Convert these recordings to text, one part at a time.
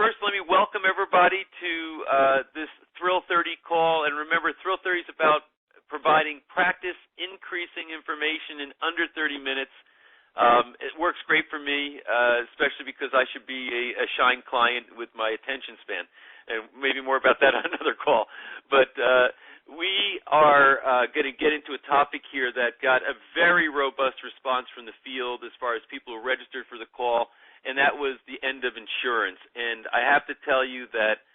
First, let me welcome everybody to this Thrill 30 call. And remember, Thrill 30 is about providing practice, increasing information in under 30 minutes. It works great for me, especially because I should be a Shine client with my attention span. And maybe more about that on another call. But we are going to get into a topic here that got a very robust response from the field as far as people who registered for the call, and that was the end of insurance. And I have to tell you that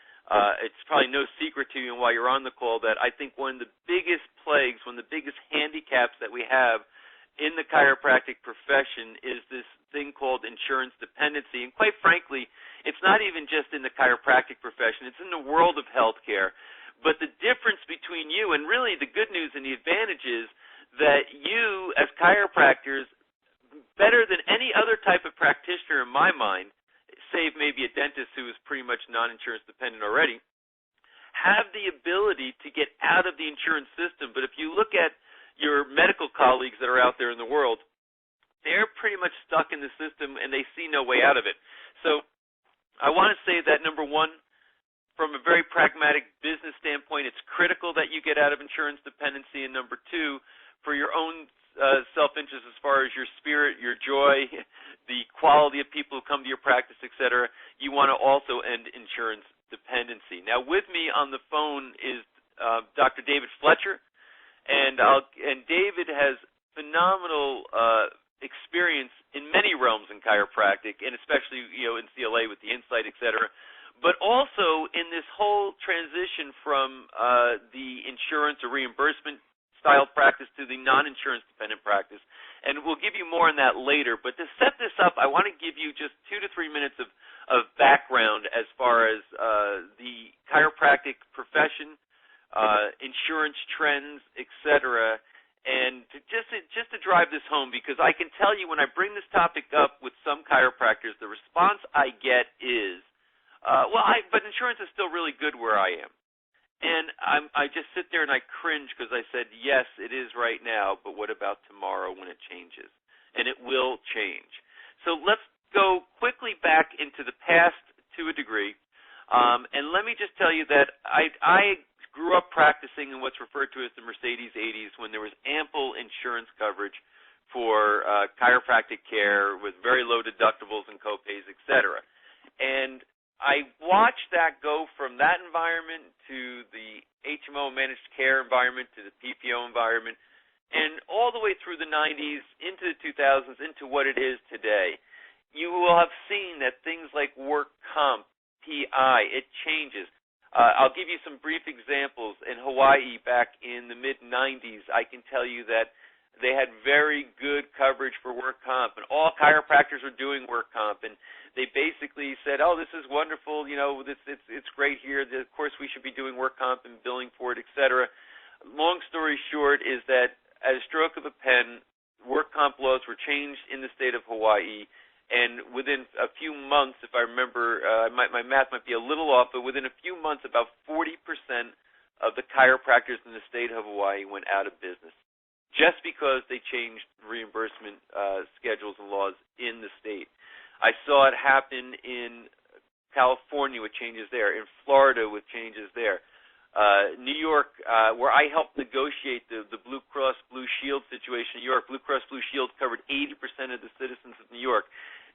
it's probably no secret to you while you're on the call that I think one of the biggest plagues, one of the biggest handicaps that we have in the chiropractic profession is this thing called insurance dependency. And quite frankly, it's not even just in the chiropractic profession. It's in the world of healthcare. But the difference between you, and really the good news and the advantage is that you, as chiropractors, better than any other type of practitioner in my mind, save maybe a dentist who is pretty much non-insurance dependent already, have the ability to get out of the insurance system. But if you look at your medical colleagues that are out there in the world, they're pretty much stuck in the system and they see no way out of it. So I want to say that, number one, from a very pragmatic business standpoint, it's critical that you get out of insurance dependency. And number two, for your own self-interest as far as your spirit, your joy, the quality of people who come to your practice, et cetera, you want to also end insurance dependency. Now, with me on the phone is Dr. David Fletcher, and David has phenomenal experience in many realms in chiropractic, and especially in CLA with the Insight, et cetera, but also in this whole transition from the insurance or reimbursement style practice to the non-insurance dependent practice. And we'll give you more on that later. But to set this up, I want to give you just 2 to 3 minutes of background as far as the chiropractic profession, insurance trends, etc., and just to drive this home, because I can tell you when I bring this topic up with some chiropractors, the response I get is, but insurance is still really good where I am. And I just sit there and I cringe because I said, yes, it is right now, but what about tomorrow when it changes? And it will change. So let's go quickly back into the past to a degree. And let me just tell you that I grew up practicing in what's referred to as the Mercedes 80s when there was ample insurance coverage for chiropractic care with very low deductibles and copays, et cetera. And I watched that go from that environment to the HMO managed care environment to the PPO environment and all the way through the 90s into the 2000s into what it is today. You will have seen that things like work comp, PI, it changes. I'll give you some brief examples. In Hawaii back in the mid-90s, I can tell you that they had very good coverage for work comp, and all chiropractors were doing work comp, and they basically said, oh, this is wonderful, it's great here. Of course, we should be doing work comp and billing for it, et cetera. Long story short is that at a stroke of a pen, work comp laws were changed in the state of Hawaii, and within a few months, if I remember, my math might be a little off, but within a few months, about 40% of the chiropractors in the state of Hawaii went out of business, just because they changed reimbursement schedules and laws in the state. I saw it happen in California with changes there, in Florida with changes there. New York, where I helped negotiate the Blue Cross Blue Shield situation in New York. Blue Cross Blue Shield covered 80% of the citizens of New York,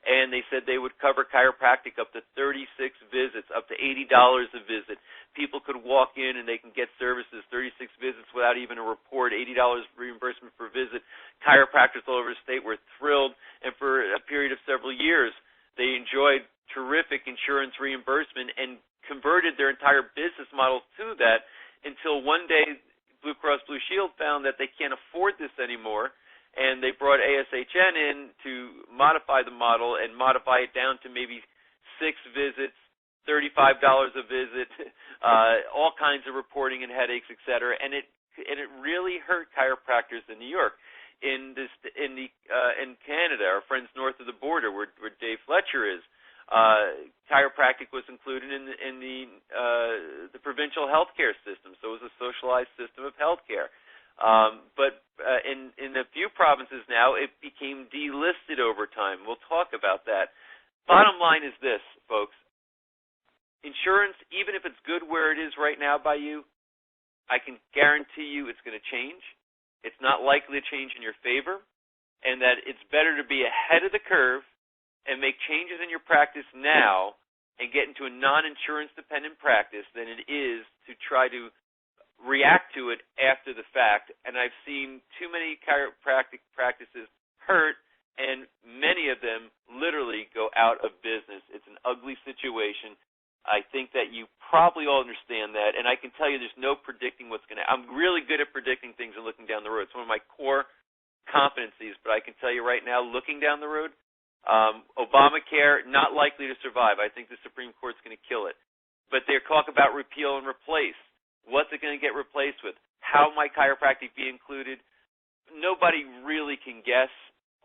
and they said they would cover chiropractic up to 36 visits, up to $80 a visit. People could walk in and they can get services, 36 visits without even a report, $80 reimbursement per visit. Chiropractors all over the state were thrilled, and for a period of several years, they enjoyed terrific insurance reimbursement and converted their entire business model to that until one day Blue Cross Blue Shield found that they can't afford this anymore, and they brought ASHN in to modify the model and modify it down to maybe 6 visits, $35 a visit, all kinds of reporting and headaches, et cetera, and it really hurt chiropractors in New York. In Canada, our friends north of the border, where Dave Fletcher is, chiropractic was included in the provincial healthcare system, so it was a socialized system of healthcare. But in a few provinces now, it became delisted over time. We'll talk about that. Bottom line is this, folks. insurance, even if it's good where it is right now by you, I can guarantee you it's going to change. It's not likely to change in your favor, and that it's better to be ahead of the curve and make changes in your practice now and get into a non-insurance dependent practice than it is to try to react to it after the fact. And I've seen too many chiropractic practices hurt, and many of them literally go out of business. It's an ugly situation. I think that you probably all understand that, and I can tell you there's no predicting what's going to. I'm really good at predicting things and looking down the road. It's one of my core competencies, but I can tell you right now, looking down the road, Obamacare, not likely to survive. I think the Supreme Court's going to kill it. But they talk about repeal and replace. What's it going to get replaced with? How might chiropractic be included? Nobody really can guess.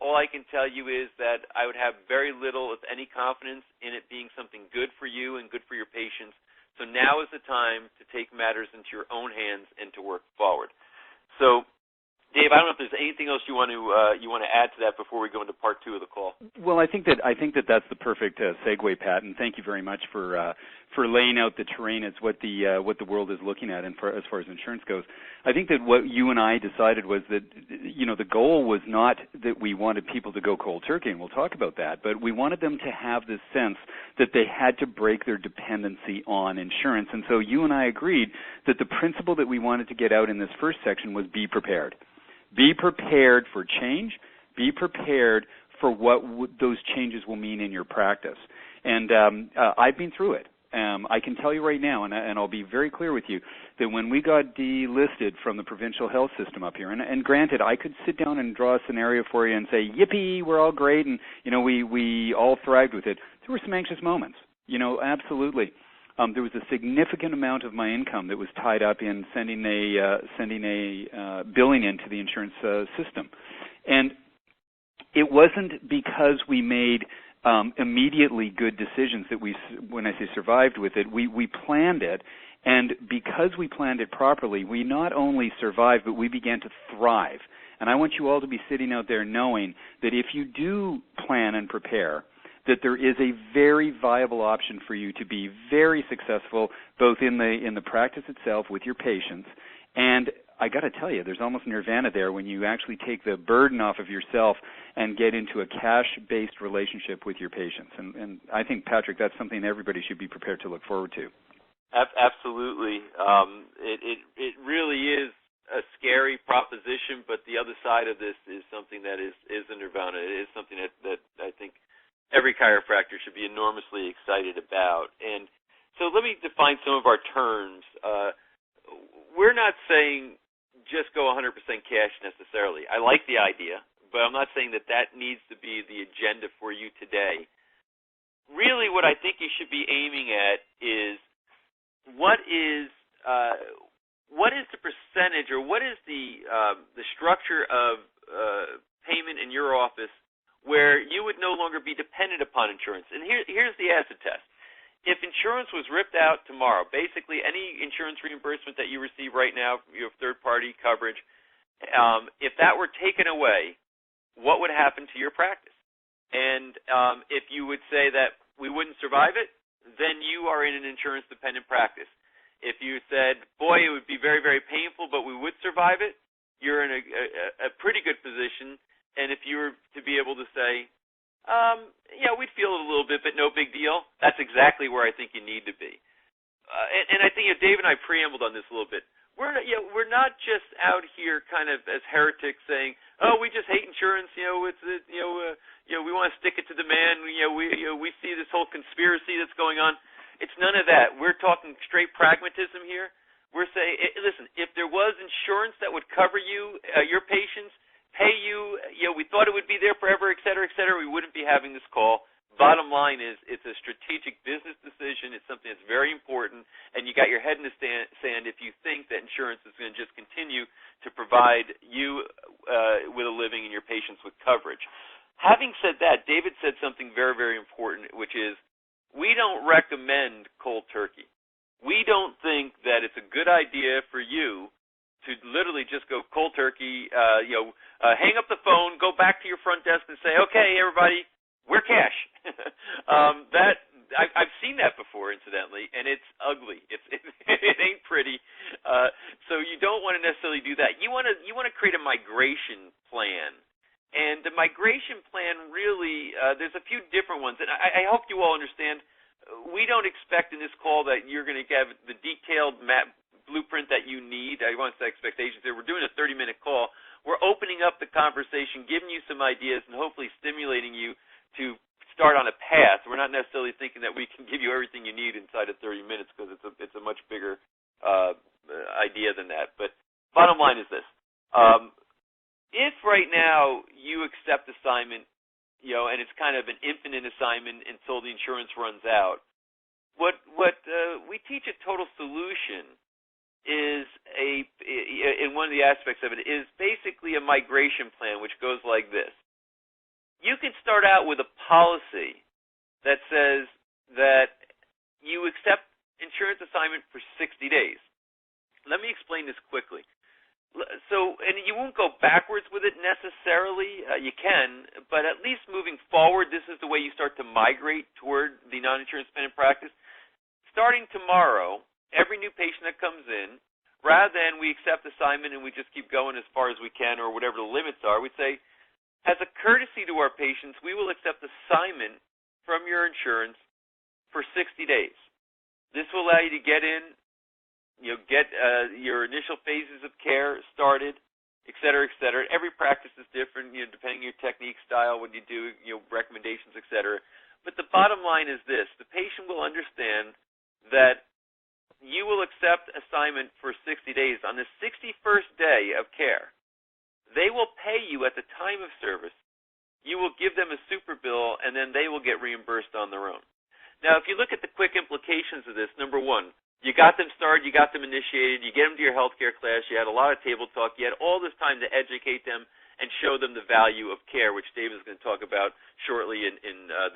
All I can tell you is that I would have very little, if any, confidence in it being something good for you and good for your patients. So now is the time to take matters into your own hands and to work forward. So, Dave, I don't know if there's anything else you want to add to that before we go into part 2 of the call. Well, I think that that's the perfect segue, Pat, and thank you very much for laying out the terrain as what the world is looking at, and as far as insurance goes. I think that what you and I decided was that the goal was not that we wanted people to go cold turkey, and we'll talk about that, but we wanted them to have this sense that they had to break their dependency on insurance. And so you and I agreed that the principle that we wanted to get out in this first section was be prepared. Be prepared for change. Be prepared for what those changes will mean in your practice. And I've been through it. I can tell you right now, and I'll be very clear with you, that when we got delisted from the provincial health system up here, and granted, I could sit down and draw a scenario for you and say, yippee, we're all great, and we all thrived with it. There were some anxious moments, absolutely. There was a significant amount of my income that was tied up in sending a billing into the insurance system, and it wasn't because we made immediately good decisions that when I say survived with it, we planned it, and because we planned it properly, we not only survived, but we began to thrive. And I want you all to be sitting out there knowing that if you do plan and prepare, that there is a very viable option for you to be very successful, both in the practice itself with your patients, and I got to tell you, there's almost nirvana there when you actually take the burden off of yourself and get into a cash-based relationship with your patients. And I think, Patrick, that's something everybody should be prepared to look forward to. Absolutely. It really is a scary proposition, but the other side of this is something that is a nirvana. It is something that I think every chiropractor should be enormously excited about. And so let me define some of our terms. We're not saying just go 100% cash necessarily. I like the idea, but I'm not saying that needs to be the agenda for you today. Really what I think you should be aiming at is what is the percentage, or what is the structure of payment in your office where you would no longer be dependent upon insurance. And here's the acid test. If insurance was ripped out tomorrow, basically any insurance reimbursement that you receive right now, you have third-party coverage, if that were taken away, what would happen to your practice? And if you would say that we wouldn't survive it, then you are in an insurance-dependent practice. If you said, boy, it would be very, very painful, but we would survive it, you're in a pretty good position. And if you were to be able to say, we'd feel it a little bit, but no big deal, that's exactly where I think you need to be. And I think Dave and I preambled on this a little bit. We're not just out here kind of as heretics saying, oh, we just hate insurance. We want to stick it to the man. We see this whole conspiracy that's going on. It's none of that. We're talking straight pragmatism here. We're saying, listen, if there was insurance that would cover you, your patients, pay you, we thought it would be there forever, et cetera, we wouldn't be having this call. Bottom line is it's a strategic business decision. It's something that's very important, and you got your head in the sand if you think that insurance is going to just continue to provide you with a living and your patients with coverage. Having said that, David said something very, very important, which is we don't recommend cold turkey. We don't think that it's a good idea for you to literally just go cold turkey, hang up the phone, go back to your front desk and say, okay, everybody, we're cash. I've seen that before, incidentally, and it's ugly. It ain't pretty. So you don't want to necessarily do that. You want to create a migration plan. And the migration plan really, there's a few different ones. And I hope you all understand, we don't expect in this call that you're going to get the detailed blueprint that you need. I want to set expectations there. We're doing a 30-minute call. We're opening up the conversation, giving you some ideas, and hopefully stimulating you to start on a path. We're not necessarily thinking that we can give you everything you need inside of 30 minutes because it's a much bigger idea than that. But bottom line is this. If right now you accept assignment, and it's kind of an infinite assignment until the insurance runs out, what we teach at Total Solution is in one of the aspects of it is basically a migration plan, which goes like this. You can start out with a policy that says that you accept insurance assignment for 60 days. Let me explain this quickly. So, and you won't go backwards with it necessarily. You can, but at least moving forward, this is the way you start to migrate toward the non-insurance dependent practice. Starting tomorrow, every new patient that comes in, rather than we accept assignment and we just keep going as far as we can or whatever the limits are, we'd say, as a courtesy to our patients, we will accept assignment from your insurance for 60 days. This will allow you to get in, get your initial phases of care started, et cetera, et cetera. Every practice is different, depending on your technique, style, what you do, recommendations, et cetera. But the bottom line is this. The patient will understand that you will accept assignment for 60 days. On the 61st day of care, they will pay you at the time of service. You will give them a super bill, and then they will get reimbursed on their own. Now, if you look at the quick implications of this, number one, you got them started, you got them initiated, you get them to your healthcare class, you had a lot of table talk, you had all this time to educate them and show them the value of care, which Dave is going to talk about shortly in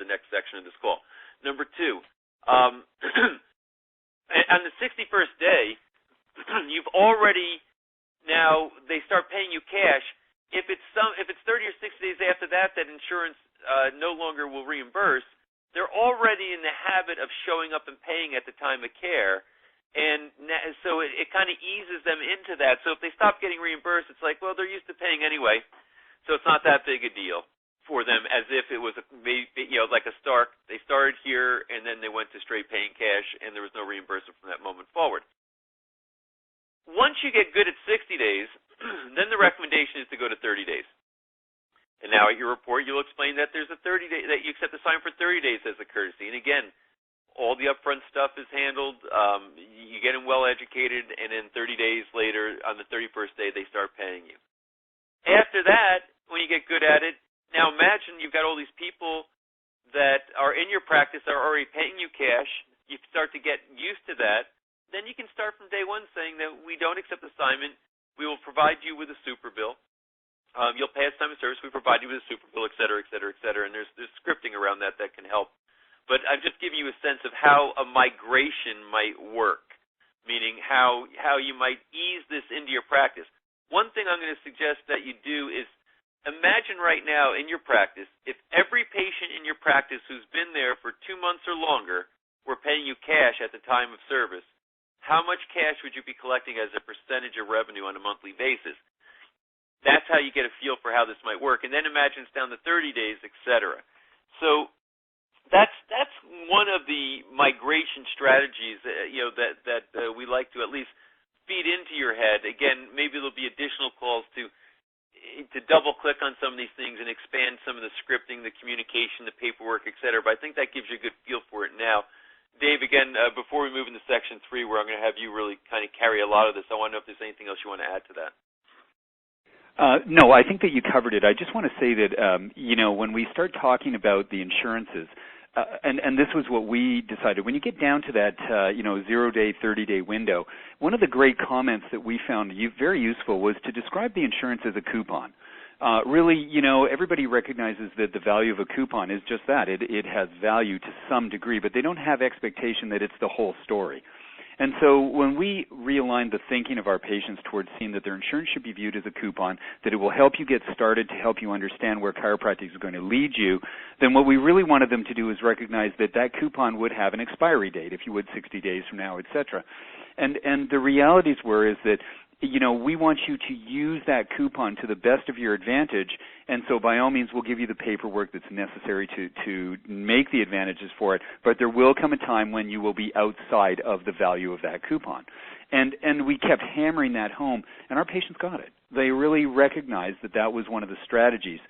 the next section of this call. Number two, on the 61st day, you've already now they start paying you cash. If it's 30 or 60 days after that insurance no longer will reimburse, they're already in the habit of showing up and paying at the time of care. And so it kind of eases them into that. So if they stop getting reimbursed, it's like, well, they're used to paying anyway, so it's not that big a deal for them, as if it was like a start. They started here and then they went to straight paying cash, and there was no reimbursement from that moment forward. Once you get good at 60 days, then the recommendation is to go to 30 days. And now at your report, you'll explain that there's a 30-day that you accept assignment for 30 days as a courtesy. And again, all the upfront stuff is handled. You get them well educated, and then 30 days later, on the 31st day, they start paying you. After that, when you get good at it, now imagine you've got all these people that are in your practice that are already paying you cash. You start to get used to that. Then you can start from day one saying that we don't accept assignment. We will provide you with a super bill. You'll pay us time of service. We provide you with a super bill, et cetera, et cetera, et cetera. And there's scripting around that can help. But I'm just giving you a sense of how a migration might work, meaning how you might ease this into your practice. One thing I'm going to suggest that you do is imagine right now in your practice, if every patient in your practice who's been there for 2 months or longer were paying you cash at the time of service, how much cash would you be collecting as a percentage of revenue on a monthly basis? That's how you get a feel for how this might work. And then imagine it's down to 30 days, et cetera. So that's one of the migration strategies that we like to at least feed into your head. Again, maybe there'll be additional calls to double click on some of these things and expand some of the scripting, the communication, the paperwork, et cetera. But I think that gives you a good feel for it now. Dave, again, before we move into section 3, where I'm going to have you really kind of carry a lot of this, I want to know if there's anything else you want to add to that. No, I think that you covered it. I just want to say that, when we start talking about the insurances, and this was what we decided, when you get down to that, 0-day, 30-day window, one of the great comments that we found very useful was to describe the insurance as a coupon. Really, everybody recognizes that the value of a coupon is just that. It has value to some degree, but they don't have expectation that it's the whole story. And so when we realign the thinking of our patients towards seeing that their insurance should be viewed as a coupon, that it will help you get started to help you understand where chiropractic is going to lead you, then what we really wanted them to do is recognize that that coupon would have an expiry date, if you would, 60 days from now, etc. And the realities were is that, you know, we want you to use that coupon to the best of your advantage, and so by all means we'll give you the paperwork that's necessary to make the advantages for it, but there will come a time when you will be outside of the value of that coupon. And we kept hammering that home, and our patients got it. They really recognized that that was one of the strategies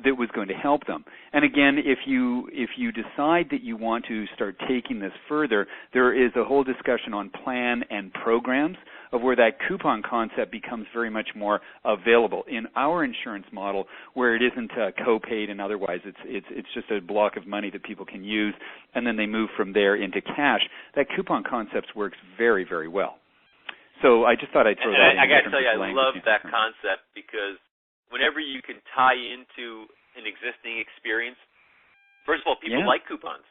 that was going to help them. And again, if you decide that you want to start taking this further, there is a whole discussion on plan and programs of where that coupon concept becomes very much more available. In our insurance model, where it isn't co-paid and otherwise it's just a block of money that people can use, and then they move from there into cash, that coupon concept works very, very well. So I just thought I'd throw that in. I got to tell you, I love that concept because whenever you can tie into an existing experience, first of all, people like coupons.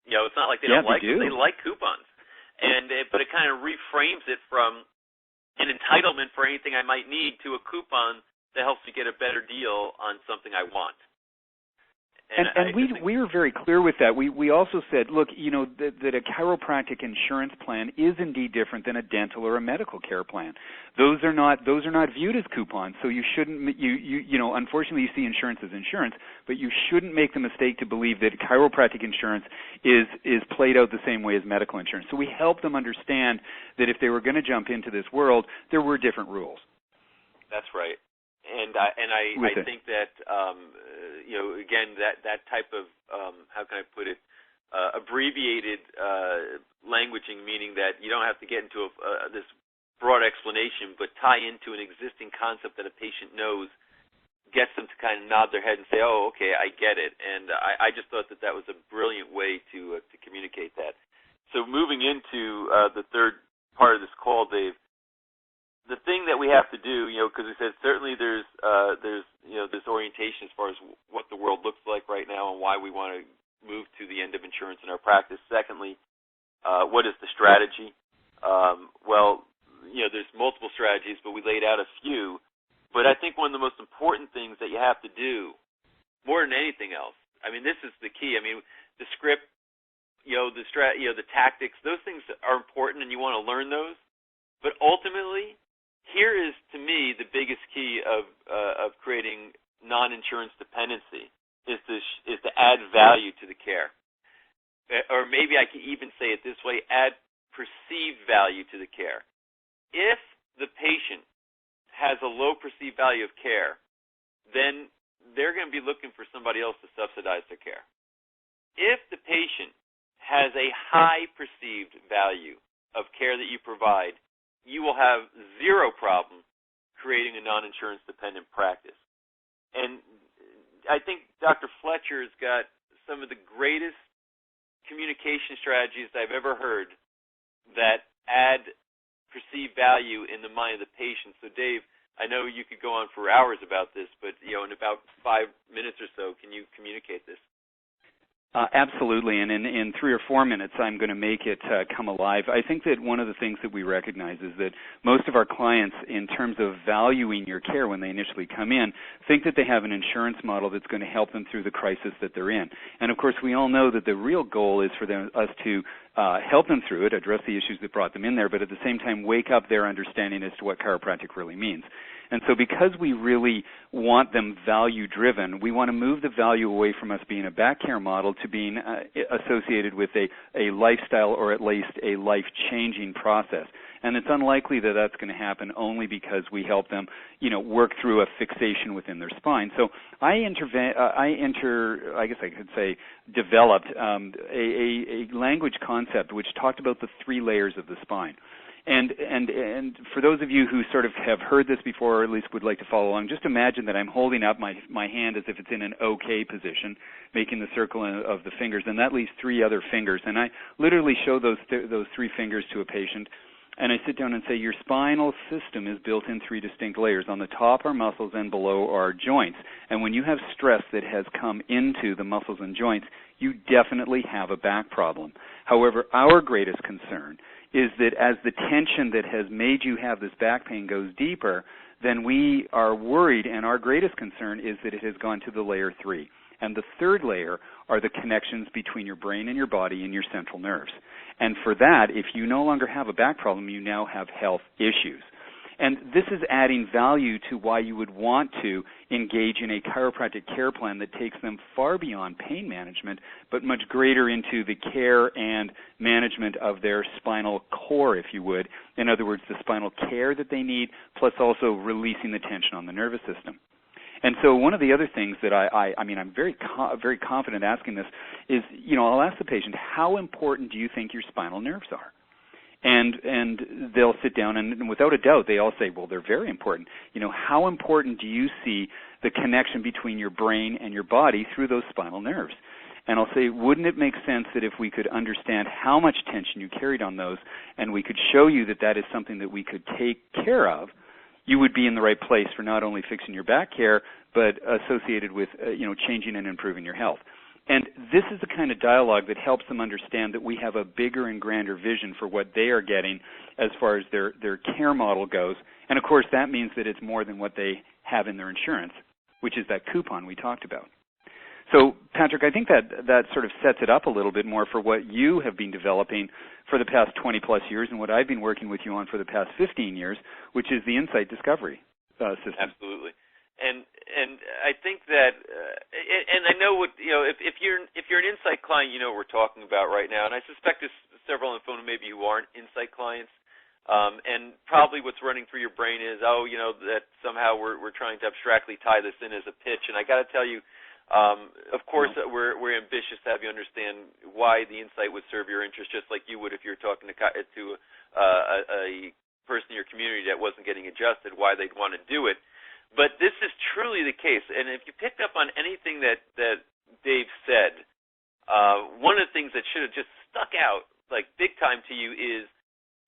You know, it's not like they don't like them. They like coupons. But it kind of reframes it from an entitlement for anything I might need to a coupon that helps me get a better deal on something I want. And we were very clear with that. We also said, look, you know, that a chiropractic insurance plan is indeed different than a dental or a medical care plan. Those are not viewed as coupons. So you shouldn't you know, unfortunately you see insurance as insurance, but you shouldn't make the mistake to believe that chiropractic insurance is played out the same way as medical insurance. So we helped them understand that if they were going to jump into this world, there were different rules. That's right. And I think that you know, again, that type of how can I put it, abbreviated languaging, meaning that you don't have to get into this broad explanation, but tie into an existing concept that a patient knows, gets them to kind of nod their head and say, "Oh, okay, I get it." And I just thought that was a brilliant way to communicate that. So moving into the third part of this call, Dave. The thing that we have to do, you know, because we said certainly there's you know, this orientation as far as what the world looks like right now and why we want to move to the end of insurance in our practice. Secondly, what is the strategy? Well, you know, there's multiple strategies, but we laid out a few. But I think one of the most important things that you have to do, more than anything else, I mean, this is the key. I mean, the script, you know, the tactics, those things are important, and you want to learn those. But ultimately, here is, to me, the biggest key of creating non-insurance dependency is to add value to the care. Or maybe I could even say it this way, add perceived value to the care. If the patient has a low perceived value of care, then they're going to be looking for somebody else to subsidize their care. If the patient has a high perceived value of care that you provide, you will have zero problem creating a non-insurance dependent practice. And I think Dr. Fletcher has got some of the greatest communication strategies I've ever heard that add perceived value in the mind of the patient. So Dave, I know you could go on for hours about this, but you know, in about 5 minutes or so, can you communicate this? Absolutely, and in 3 or 4 minutes, I'm going to make it come alive. I think that one of the things that we recognize is that most of our clients, in terms of valuing your care when they initially come in, think that they have an insurance model that's going to help them through the crisis that they're in. And of course, we all know that the real goal is for us to help them through it, address the issues that brought them in there, but at the same time wake up their understanding as to what chiropractic really means. And so because we really want them value-driven, we want to move the value away from us being a back care model to being associated with a lifestyle or at least a life-changing process. And it's unlikely that that's going to happen only because we help them, you know, work through a fixation within their spine. So I guess I could say, developed a language concept which talked about the 3 layers of the spine. And for those of you who sort of have heard this before or at least would like to follow along, just imagine that I'm holding up my hand as if it's in an OK position, making the circle of the fingers, and that leaves 3 other fingers. And I literally show those 3 fingers to a patient, And I sit down and say, your spinal system is built in 3 distinct layers. On the top are muscles and below are joints. And when you have stress that has come into the muscles and joints, you definitely have a back problem. However, our greatest concern is that as the tension that has made you have this back pain goes deeper, then we are worried, and our greatest concern is that it has gone to the layer 3. And the third layer are the connections between your brain and your body and your central nerves. And for that, if you no longer have a back problem, you now have health issues. And this is adding value to why you would want to engage in a chiropractic care plan that takes them far beyond pain management, but much greater into the care and management of their spinal core, if you would. In other words, the spinal care that they need, plus also releasing the tension on the nervous system. And so one of the other things that I'm very confident asking this is, I'll ask the patient, how important do you think your spinal nerves are? And they'll sit down, and without a doubt, they all say, well, they're very important. How important do you see the connection between your brain and your body through those spinal nerves? And I'll say, wouldn't it make sense that if we could understand how much tension you carried on those, and we could show you that that is something that we could take care of, you would be in the right place for not only fixing your back care, but associated with changing and improving your health. And this is the kind of dialogue that helps them understand that we have a bigger and grander vision for what they are getting as far as their care model goes. And, of course, that means that it's more than what they have in their insurance, which is that coupon we talked about. So, Patrick, I think that sort of sets it up a little bit more for what you have been developing for the past 20-plus years and what I've been working with you on for the past 15 years, which is the Insight Discovery system. Absolutely. And I think that, and I know what, if you're an Insight client, you know what we're talking about right now. And I suspect there's several on the phone maybe who aren't Insight clients. And probably what's running through your brain is, that somehow we're trying to abstractly tie this in as a pitch. And I got to tell you, of course, we're ambitious to have you understand why the Insight would serve your interest, just like you would if you're talking to a person in your community that wasn't getting adjusted, why they'd want to do it. But this is truly the case. And if you picked up on anything that Dave said, one of the things that should have just stuck out, like big time to you, is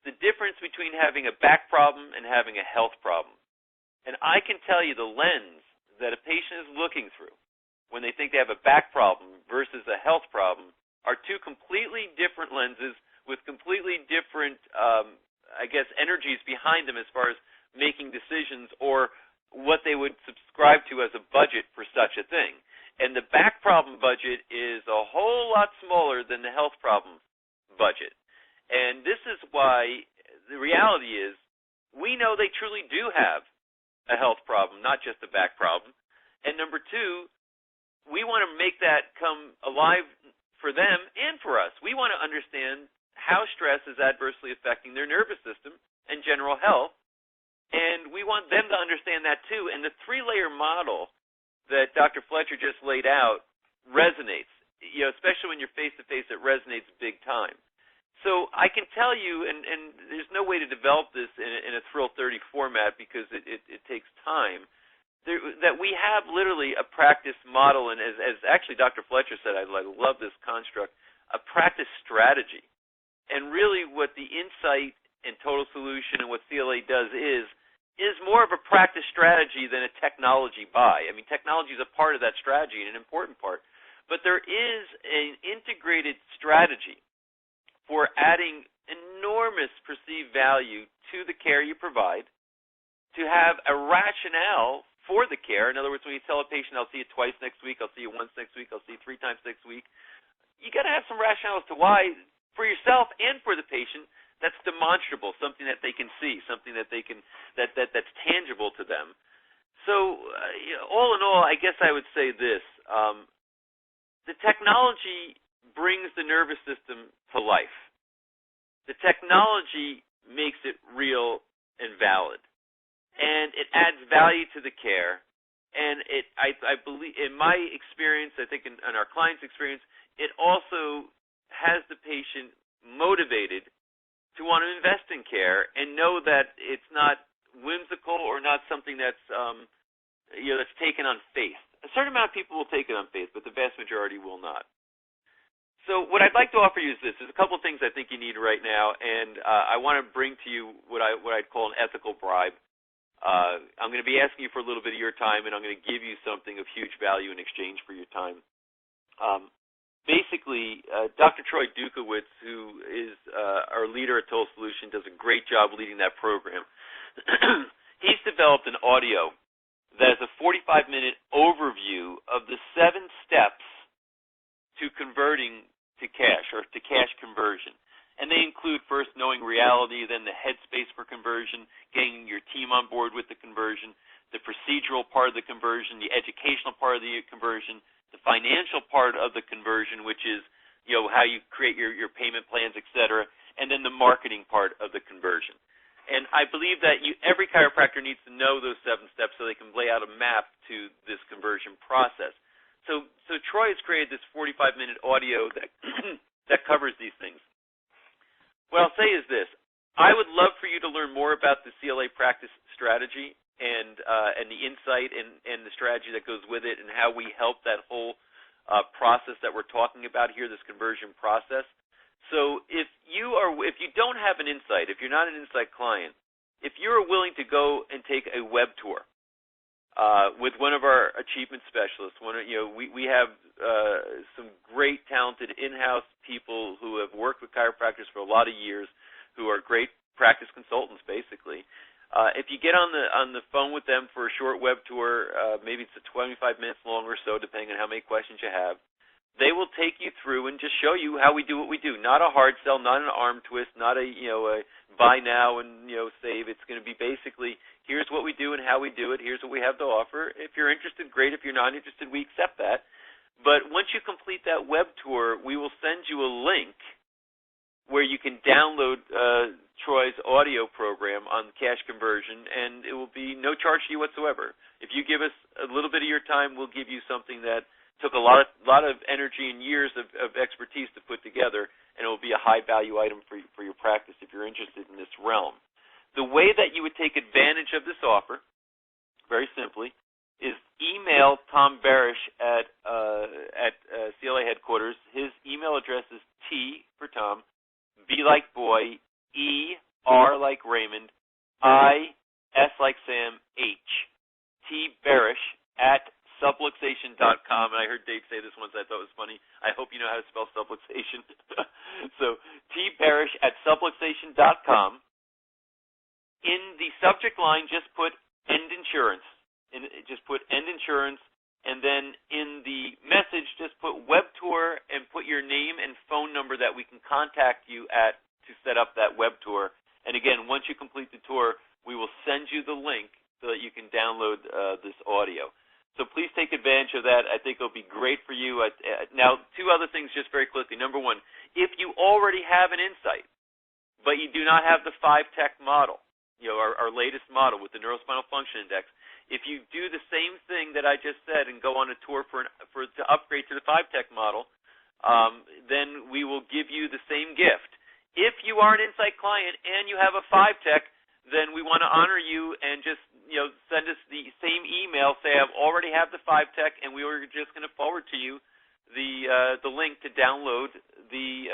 the difference between having a back problem and having a health problem. And I can tell you the lens that a patient is looking through when they think they have a back problem versus a health problem are two completely different lenses with completely different, energies behind them as far as making decisions or what they would subscribe to as a budget for such a thing. And the back problem budget is a whole lot smaller than the health problem budget. And this is why the reality is we know they truly do have a health problem, not just a back problem. And number two, we want to make that come alive for them and for us. We want to understand how stress is adversely affecting their nervous system and general health, and we want them to understand that too. And the 3-layer model that Dr. Fletcher just laid out resonates, especially when you're face-to-face, it resonates big time. So I can tell you, and there's no way to develop this in a Thrill 30 format because it takes time, that we have literally a practice model, and as actually Dr. Fletcher said, I love this construct, a practice strategy. And really what the Insight and Total Solution and what CLA does is more of a practice strategy than a technology buy. I mean, technology is a part of that strategy and an important part. But there is an integrated strategy for adding enormous perceived value to the care you provide, to have a rationale for the care. In other words, when you tell a patient, I'll see you twice next week, I'll see you once next week, I'll see you 3 times next week, you got to have some rationale as to why, for yourself and for the patient, that's demonstrable, something that they can see, something that they can that's tangible to them. So, all in all, I guess I would say this: the technology brings the nervous system to life. The technology makes it real and valid, and it adds value to the care. And I believe, in my experience, I think in our clients' experience, it also has the patient motivated to want to invest in care and know that it's not whimsical or not something that's that's taken on faith. A certain amount of people will take it on faith, but the vast majority will not. So what I'd like to offer you is this. There's a couple of things I think you need right now, and I want to bring to you what I'd call an ethical bribe. I'm going to be asking you for a little bit of your time, and I'm going to give you something of huge value in exchange for your time. Basically, Dr. Troy Dukowitz, who is our leader at Total Solution, does a great job leading that program. He's developed an audio that is a 45-minute overview of the 7 steps to converting to cash, or to cash conversion. And they include first knowing reality, then the headspace for conversion, getting your team on board with the conversion, the procedural part of the conversion, the educational part of the conversion, the financial part of the conversion, which is how you create your payment plans, et cetera, and then the marketing part of the conversion. And I believe that every chiropractor needs to know those 7 steps so they can lay out a map to this conversion process. So Troy has created this 45-minute audio that that covers these things. What I'll say is this. I would love for you to learn more about the CLA practice strategy and the insight and the strategy that goes with it, and how we help that whole process that we're talking about here, this conversion process. So if you don't have an insight, if you're not an insight client, if you're willing to go and take a web tour with one of our achievement specialists, we have some great, talented in-house people who have worked with chiropractors for a lot of years, who are great practice consultants, basically. If you get on the phone with them for a short web tour, maybe it's 25 minutes long or so, depending on how many questions you have, they will take you through and just show you how we do what we do. Not a hard sell, not an arm twist, not a buy now and save. It's going to be basically, here's what we do and how we do it. Here's what we have to offer. If you're interested, great. If you're not interested, we accept that. But once you complete that web tour, we will send you a link where you can download Troy's audio program on cash conversion, and it will be no charge to you whatsoever. If you give us a little bit of your time, we'll give you something that took a lot of energy and years of expertise to put together, and it will be a high-value item for your practice if you're interested in this realm. The way that you would take advantage of this offer, very simply, is email Tom Barish at CLA headquarters. His email address is T for Tom, B like boy, E, R like Raymond, I, S like Sam, H. T Barish at subluxation.com, and I heard Dave say this once. I thought it was funny. I hope you know how to spell subluxation. So T Barish at subluxation.com. In the subject line, just put end insurance. Just put end insurance, and then in the message, just put web tour and put your name and phone number that we can contact you at to set up that web tour. And again, once you complete the tour, we will send you the link so that you can download this audio. So please take advantage of that. I think it'll be great for you. Now, 2 other things just very quickly. Number 1, if you already have an insight, but you do not have the 5-tech model, our latest model with the neurospinal function index, if you do the same thing that I just said and go on a tour to upgrade to the 5-tech model, then we will give you the same gift. If you are an insight client and you have a 5-tech, then we want to honor you and just send us the same email. Say I already have the 5-tech, and we were just going to forward to you the link to download the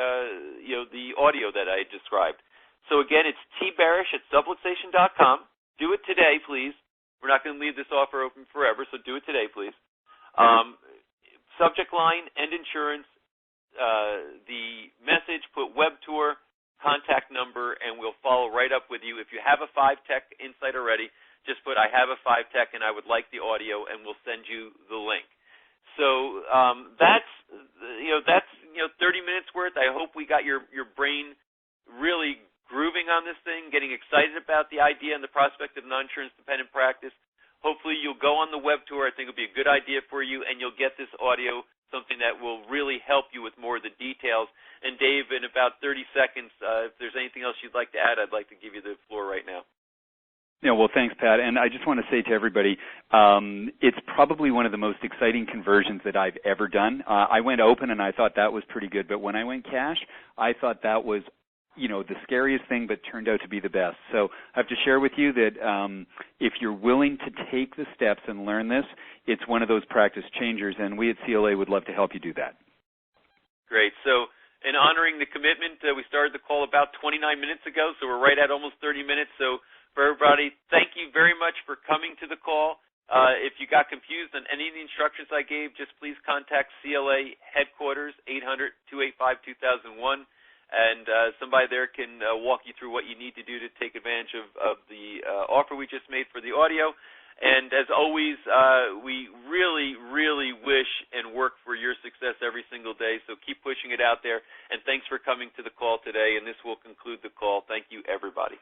audio that I described. So again, it's tbarish at subluxation.com. Do it today, please. We're not going to leave this offer open forever, so do it today, please. Subject line, end insurance. The message, put web tour, contact number, and we'll follow right up with you. If you have a 5-tech insight already, just put I have a 5-tech and I would like the audio, and we'll send you the link. So that's 30 minutes worth. I hope we got your brain really grooving on this thing, getting excited about the idea and the prospect of non-insurance dependent practice. Hopefully you'll go on the web tour. I think it'll be a good idea for you, and you'll get this audio, something that will really help you with more of the details. And Dave, in about 30 seconds, if there's anything else you'd like to add, I'd like to give you the floor right now. Yeah, well, thanks, Pat. And I just want to say to everybody, it's probably one of the most exciting conversions that I've ever done. I went open, and I thought that was pretty good. But when I went cash, I thought that was the scariest thing, but turned out to be the best. So I have to share with you that if you're willing to take the steps and learn this, it's one of those practice changers, and we at CLA would love to help you do that. Great. So in honoring the commitment, we started the call about 29 minutes ago, so we're right at almost 30 minutes. So for everybody, thank you very much for coming to the call. If you got confused on any of the instructions I gave, just please contact CLA headquarters, 800-285-2001, and somebody there can walk you through what you need to do to take advantage of the offer we just made for the audio. And as always, we really, really wish and work for your success every single day, so keep pushing it out there. And thanks for coming to the call today, and this will conclude the call. Thank you, everybody.